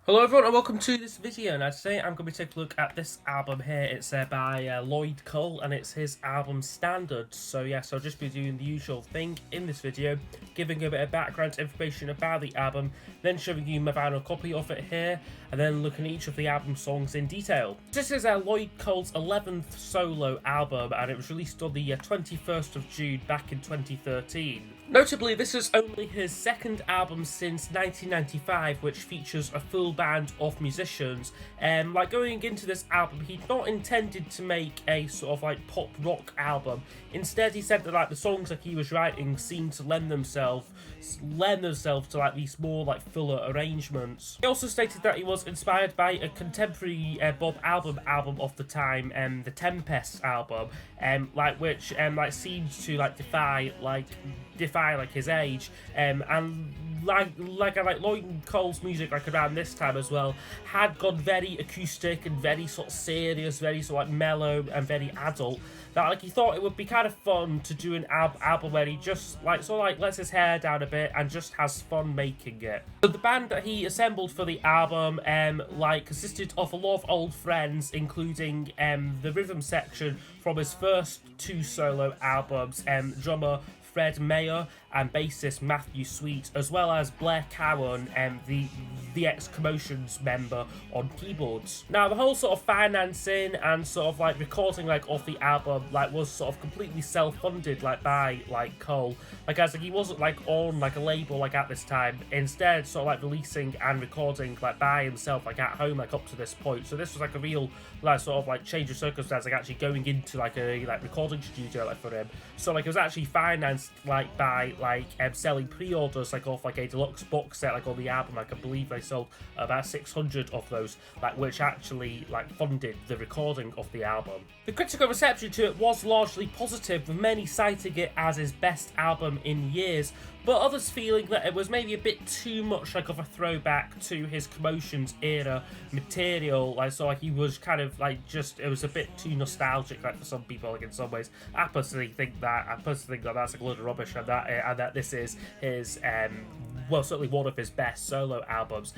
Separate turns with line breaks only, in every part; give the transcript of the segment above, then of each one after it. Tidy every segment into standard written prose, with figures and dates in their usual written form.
Hello everyone and welcome to this video. Now today I'm going to be taking a look at this album here. It's by Lloyd Cole and it's his album Standards. So I'll just be doing the usual thing in this video, giving a bit of background information about the album, then showing you my vinyl copy of it here, and then looking at each of the album songs in detail. This is Lloyd Cole's 11th solo album and it was released on the 21st of June back in 2013. Notably, this is only his second album since 1995, which features a full band of musicians. Going into this album, he'd not intended to make a sort of like pop rock album. Instead, he said that the songs he was writing seemed to lend themselves to these more fuller arrangements. He also stated that he was inspired by a contemporary Bob album of the time, the Tempest album, which seemed to defy his age, and Lloyd Cole's music around this time as well had gone very acoustic and very sort of serious, very sort of mellow and very adult. That he thought it would be kind of fun to do an album where he just lets his hair down a bit and just has fun making it. So the band that he assembled for the album consisted of a lot of old friends, including the rhythm section from his first two solo albums, drummer Fred Mayer and bassist Matthew Sweet, as well as Blair Cowan, the ex-Commotions member, on keyboards. Now, the whole sort of financing and sort of recording of the album was sort of completely self-funded by Cole. He wasn't on a label at this time. Instead, sort of releasing and recording by himself at home up to this point. So this was a real change of circumstance, actually going into a recording studio for him. So it was actually financed by selling pre-orders off a deluxe box set on the album. I believe they sold about 600 of those, which actually funded the recording of the album. The critical reception to it was largely positive, with many citing it as his best album in years, but others feeling that it was maybe a bit too much of a throwback to his Commotions era material. He was kind of it was a bit too nostalgic for some people in some ways. I personally think that that's a load of rubbish, and that this is his certainly one of his best solo albums.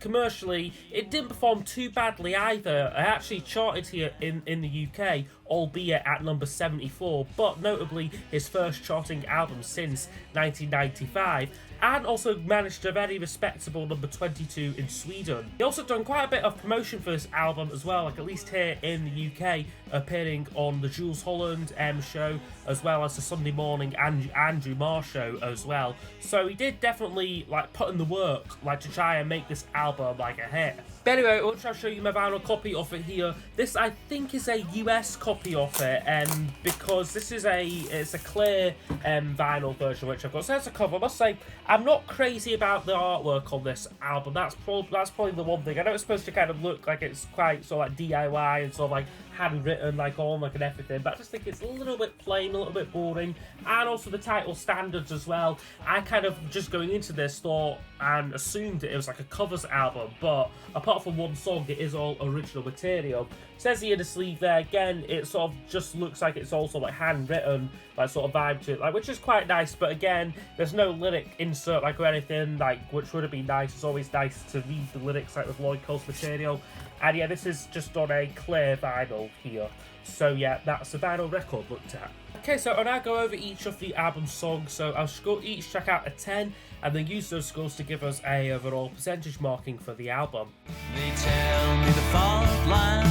Commercially, it didn't perform too badly either. It actually charted here in the UK, albeit at number 74, but notably his first charting album since 1995, and also managed a very respectable number 22 in Sweden. He also done quite a bit of promotion for this album as well, at least here in the UK, appearing on the Jules Holland show, as well as the Sunday morning Andrew Marr show as well. So he did definitely put in the work to try and make this album a hit. But anyway, I'll try to show you my vinyl copy of it here. This, I think, is a US copy of it, because this is it's a clear vinyl version which I've got. So that's a cover. I must say, I'm not crazy about the artwork on this album. That's probably the one thing. I know it's supposed to kind of look like it's quite sort of DIY and sort of handwritten and everything, but I just think it's a little bit plain, a little bit boring. And also the title Standards as well. I kind of just going into this thought and assumed that it was a covers album, but apart from one song, it is all original material. It says here in the sleeve there, again, it sort of just looks like it's also handwritten, sort of vibe to it, which is quite nice. But again, there's no lyric insert or anything, which would have been nice. It's always nice to read the lyrics with Lloyd Cole's material. And yeah, this is just on a clear vinyl here. So yeah, that's the vinyl record looked at. Okay, so I'll now go over each of the album songs. So I'll score each track out of 10, and then use those scores to give us a overall percentage marking for the album.
They tell me the fault line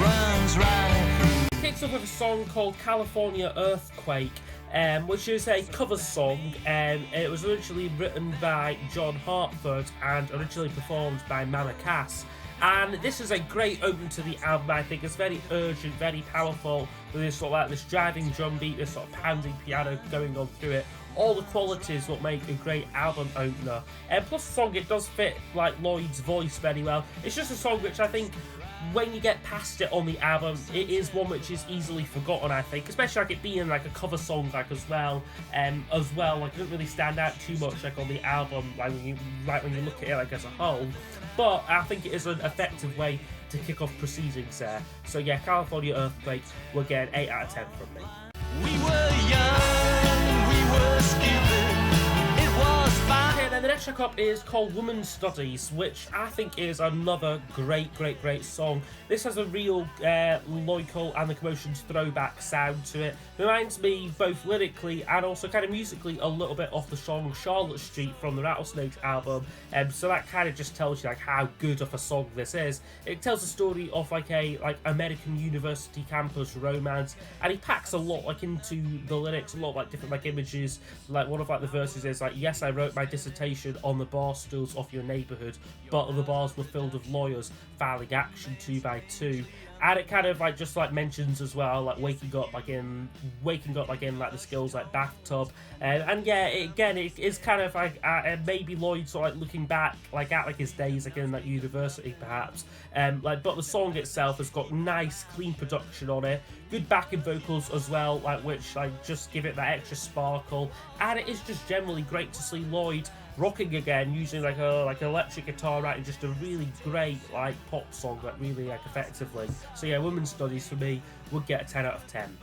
runs right.
It kicks off with a song called California Earthquake, which is a cover song. It was originally written by John Hartford and originally performed by Mama Cass. And this is a great opening to the album. I think it's very urgent, very powerful, with this sort of this driving drum beat, this sort of pounding piano going on through it. All the qualities what make a great album opener. And plus the song, it does fit Lloyd's voice very well. It's just a song which I think, when you get past it on the album, it is one which is easily forgotten, I think, especially it being a cover song as well. It doesn't really stand out too much on the album when you look at it as a whole. But I think it is an effective way to kick off proceedings there. So yeah, California Earthquake will get an 8 out of 10 from me.
We were young, we were stupid, it was fine.
Okay, then the Next track up is called Women's Studies, which I think is another great song. This has a real Lloyd Cole and the Commotions throwback sound to it. Reminds me both lyrically and also kind of musically a little bit of the song Charlotte Street from the Rattlesnake album. So that kind of just tells you like how good of a song this is. It tells the story of like a American university campus romance, and he packs a lot like into the lyrics, a lot of like different like images. Like one of like the verses is like, yes, I wrote my dissertation on the bar stools of your neighbourhood, but the bars were filled with lawyers filing action 2 by 2. And it kind of like just like mentions as well like waking up like in like the skills like bathtub, and yeah, it is kind of like maybe Lloyd sort of like looking back like at like his days like in that university perhaps, but the song itself has got nice clean production on it, good backing vocals as well, like which like just give it that extra sparkle, and it is just generally great to see Lloyd rocking again, using like electric guitar, writing just a really great like pop song that really like effectively. So yeah, Women's Studies for me would get a 10 out of 10.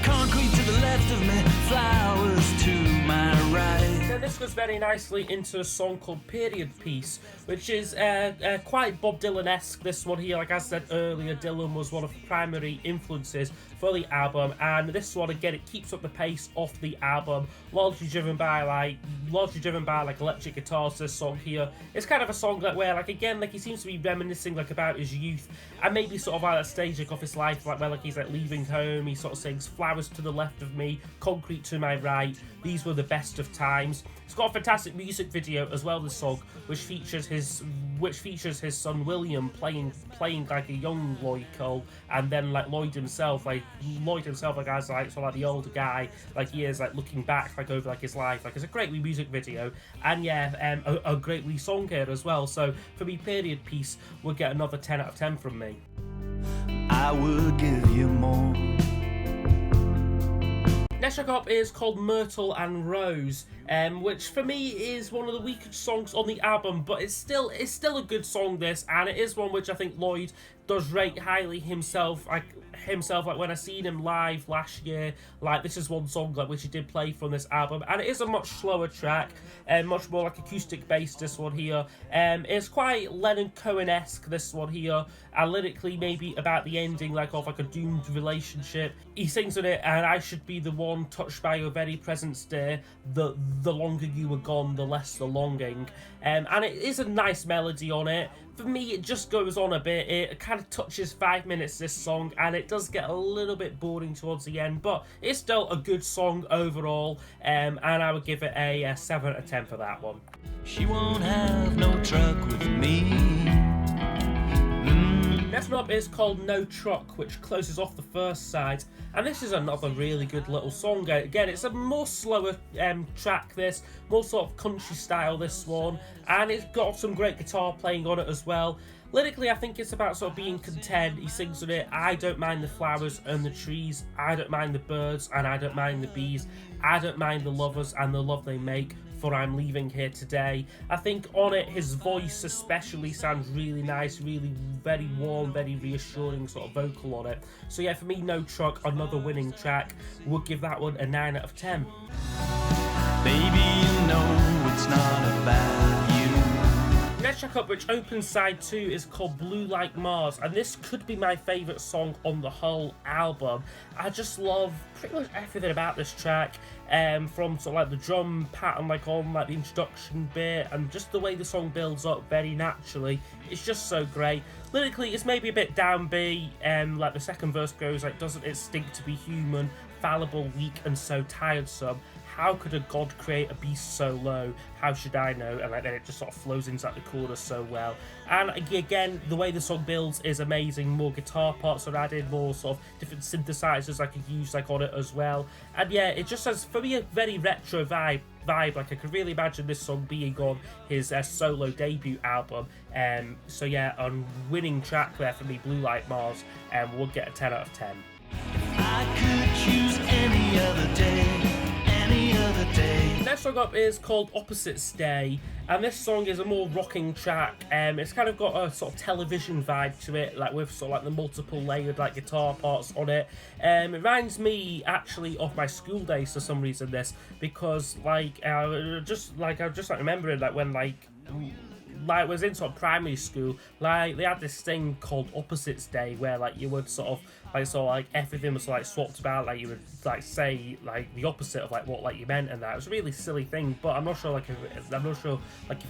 Concrete to the left of me, flowers to my right.
Then this goes very nicely into a song called Period Piece, which is quite Bob Dylan-esque, this one here. Like I said earlier, Dylan was one of the primary influences for the album, and this one again, it keeps up the pace of the album, largely driven by like electric guitars. This song here, it's kind of a song that where like again like he seems to be reminiscing like about his youth and maybe sort of at that stage like of his life, like where like he's like leaving home. He sort of sings flowers to the left of me, concrete to my right, these were the best of times. It's got a fantastic music video as well, this song, which features his son William playing like a young Lloyd Cole, and then like Lloyd himself like as like so like the older guy, like he is like looking back like over like his life. Like it's a great wee music video, and yeah, a great wee song here as well. So for me, Period Piece would get another 10 out of 10 from me.
I would give you more.
Next track up is called Myrtle Rose, which for me is one of the weaker songs on the album, but it's still a good song, this, and it is one which I think Lloyd does rate highly himself. Like when I seen him live last year, like this is one song like which he did play from this album, and it is a much slower track and much more like acoustic based, this one here. It's quite Leonard Cohen-esque, this one here, and lyrically maybe about the ending like of like a doomed relationship. He sings in it, and I should be the one touched by your very presence, dear, the longer you were gone, the less the longing. And it is a nice melody on it. For me, it just goes on a bit. It kind of touches 5 minutes, this song, and it does get a little bit boring towards the end, but it's still a good song overall, and I would give it a 7 out of 10 for that one.
She won't have no truck with me.
Next one up is called No Truck, which closes off the first side, and this is another really good little song. Again, it's a more slower track, this, more sort of country style, this one, and it's got some great guitar playing on it as well. Lyrically, I think it's about sort of being content. He sings on it, I don't mind the flowers and the trees, I don't mind the birds and I don't mind the bees, I don't mind the lovers and the love they make, for I'm leaving here today. I think on it, his voice especially sounds really nice, really very warm, very reassuring sort of vocal on it. So yeah, for me, No Truck, another winning track, would give that one a 9 out of 10.
Baby, you know it's not about you.
Next track up, which opens side 2, is called Blue Like Mars, and this could be my favourite song on the whole album. I just love pretty much everything about this track, from sort of like the drum pattern like on like the introduction bit, and just the way the song builds up very naturally. It's just so great. Lyrically, it's maybe a bit downbeat, like the second verse goes like, doesn't it stink to be human, fallible, weak and so tiresome? How could a god create a beast so low? How should I know? And like then it just sort of flows into like the chorus so well. And again, the way the song builds is amazing. More guitar parts are added, more sort of different synthesizers I could use like on it as well. And yeah, it just has for me a very retro vibe. Like I could really imagine this song being on his solo debut album. So yeah, a winning track there for me, Blue Like Mars, and we'll get a 10 out of 10.
I could choose any other day.
Next song up is called Opposites Day, and this song is a more rocking track. It's kind of got a sort of television vibe to it, like with sort of like the multiple layered like guitar parts on it. It reminds me actually of my school days for some reason. This because like I just remembering like when like was in sort of primary school, like they had this thing called Opposites Day where like you would sort of like everything was like swapped about, like you would like say like the opposite of like what like you meant, and that it was a really silly thing. But I'm not sure if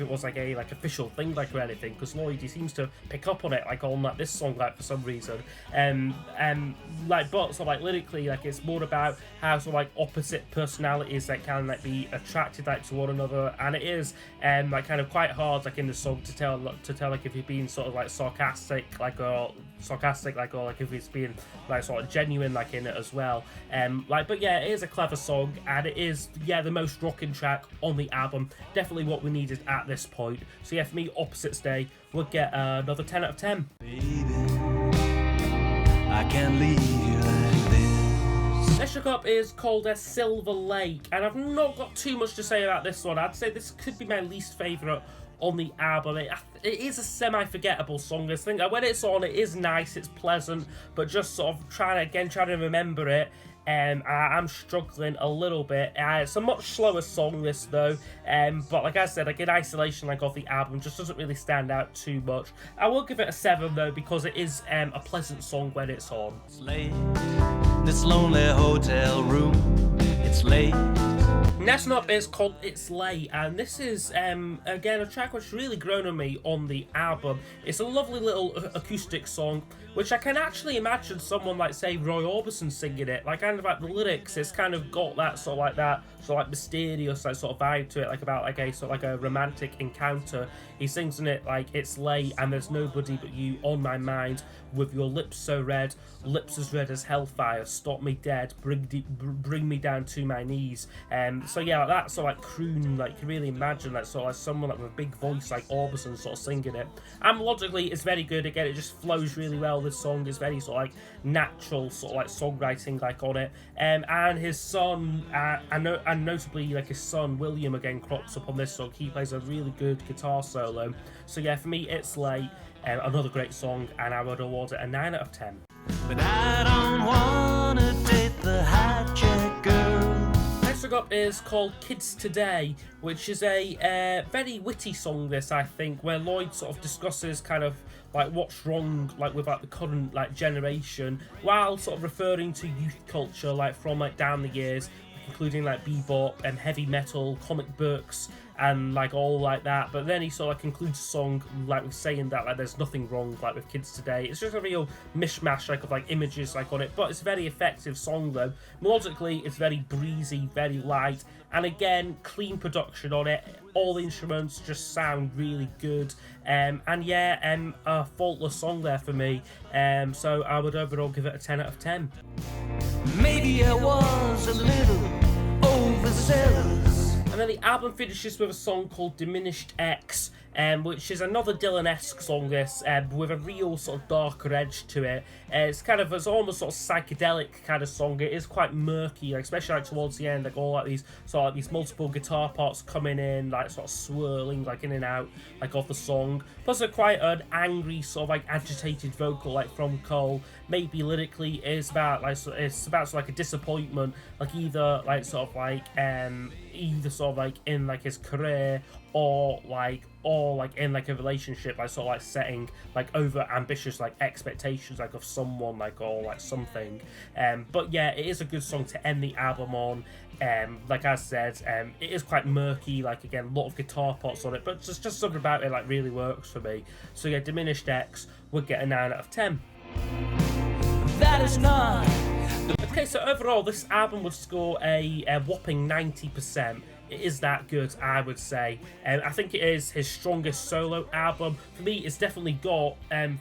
it was like a like official thing like or anything, because Lloyd, he seems to pick up on it like on like this song like for some reason. Like but so like lyrically like it's more about how sort of like opposite personalities that can like be attracted like to one another, and it is like kind of quite hard like in the song to tell like if you're being sort of like sarcastic or if it's being like sort of genuine like in it as well. But yeah, it is a clever song, and it is the most rocking track on the album. Definitely what we needed at this point. So yeah, for me, Opposites Day would get another 10 out of 10.
Baby, I can't leave you like this.
Next up is called Silver Lake, and I've not got too much to say about this one. I'd say this could be my least favourite on the album. It is a semi-forgettable song. This thing, when it's on, it is nice, it's pleasant, but just sort of trying to remember it, I'm struggling a little bit. It's a much slower song, this though, but like I said, like in isolation, like of the album, just doesn't really stand out too much. I will give it a 7 though, because it is a pleasant song when it's on.
It's late, this lonely hotel room, it's late.
Next up is called It's Late, and this is again a track which really grown on me on the album. It's a lovely little acoustic song, which I can actually imagine someone like say Roy Orbison singing it. Like kind of like the lyrics, it's kind of got that sort of like mysterious like sort of vibe to it, like about like a sort of like a romantic encounter. He sings in it like it's late and there's nobody but you on my mind, with your lips so red, lips as red as hellfire, stop me dead, bring me down to my knees. So yeah, like that sort of like croon, like you can really imagine like sort of like someone like with a big voice like Orbison sort of singing it. And melodically it's very good. Again, it just flows really well. This song is very sort of like natural sort of like songwriting like on it. And his son, and notably like his son William again crops up on this song. He plays a really good guitar solo. So yeah, for me, It's Late. Another great song, and I would award it a 9 out of 10.
But I don't wanna date the hijack girl.
Next up is called Kids Today, which is a very witty song, this I think, where Lloyd sort of discusses kind of like what's wrong like with like the current like generation, while sort of referring to youth culture like from like down the years, including like bebop and heavy metal, comic books, and like all like that. But then he sort of like concludes the song like with saying that like there's nothing wrong like with kids today. It's just a real mishmash like of like images like on it, but it's a very effective song though. Melodically it's very breezy, very light, and again clean production on it. All the instruments just sound really good, and yeah, a faultless song there for me. So I would overall give it a 10 out of 10.
Maybe I was a little overzealous.
And then the album finishes with a song called Diminished X, which is another Dylan-esque song, this, with a real sort of darker edge to it. It's almost sort of psychedelic kind of song. It is quite murky, like, especially like towards the end, like all like these sort of like these multiple guitar parts coming in, like sort of swirling like in and out like of the song. Plus, quite an angry sort of like agitated vocal like from Cole. Maybe lyrically it's about sort of like a disappointment, like either sort of like in like his career or in like a relationship, like sort of like setting like over ambitious like expectations like of someone like or like something. But yeah, it is a good song to end the album on. Like I said, it is quite murky, like again a lot of guitar parts on it, but just something about it like really works for me. So yeah, Diminished X would get a 9 out of 10.
That is not.
Okay, so overall this album would score a whopping 90%. It is that good, I would say. I think it is his strongest solo album. For me, it's definitely got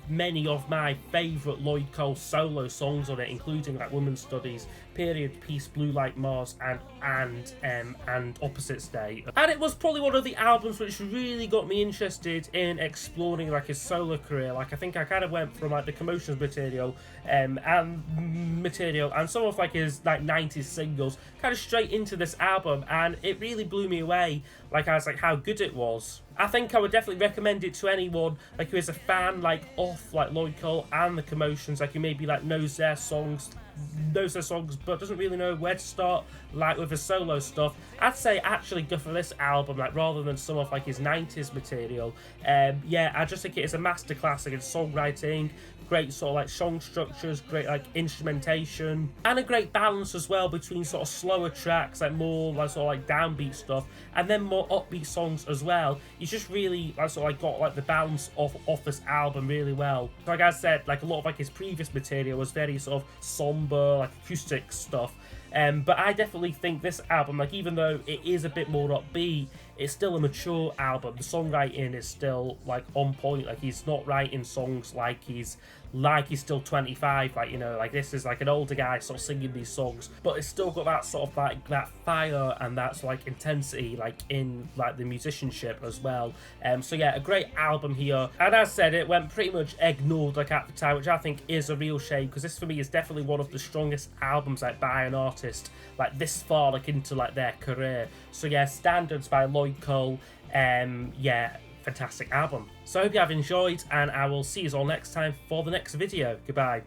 many of my favourite Lloyd Cole solo songs on it, including like Women's Studies, Period Piece, Blue Like Mars, and Opposites Day. And it was probably one of the albums which really got me interested in exploring like his solo career. Like I think I kind of went from like the Commotions material and some of like his like 90s singles kind of straight into this album, and it really really blew me away, like I was like how good it was. I think I would definitely recommend it to anyone like who is a fan like of like Lloyd Cole and the Commotions, like who maybe like knows their songs but doesn't really know where to start like with the solo stuff. I'd say actually go for this album, like rather than some of like his 90s material. Yeah, I just think it is a masterclass in songwriting, great sort of like song structures, great like instrumentation, and a great balance as well between sort of slower tracks, like more like sort of like downbeat stuff, and then more upbeat songs as well. He's just really like sort of like got like the balance off this album really well. Like I said, like a lot of like his previous material was very sort of somber, like acoustic stuff. But I definitely think this album, like even though it is a bit more upbeat, it's still a mature album. The songwriting is still like on point. Like he's not writing songs like he's still 25. Like, you know, like this is like an older guy sort of singing these songs, but it's still got that sort of like that fire and that sort of like intensity like in like the musicianship as well. So yeah, a great album here. And as I said, it went pretty much ignored like at the time, which I think is a real shame, because this for me is definitely one of the strongest albums like by an artist like this far like into like their career. So yeah, Standards by Lloyd Cole. Yeah, fantastic album. So I hope you have enjoyed, and I will see you all next time for the next video. Goodbye.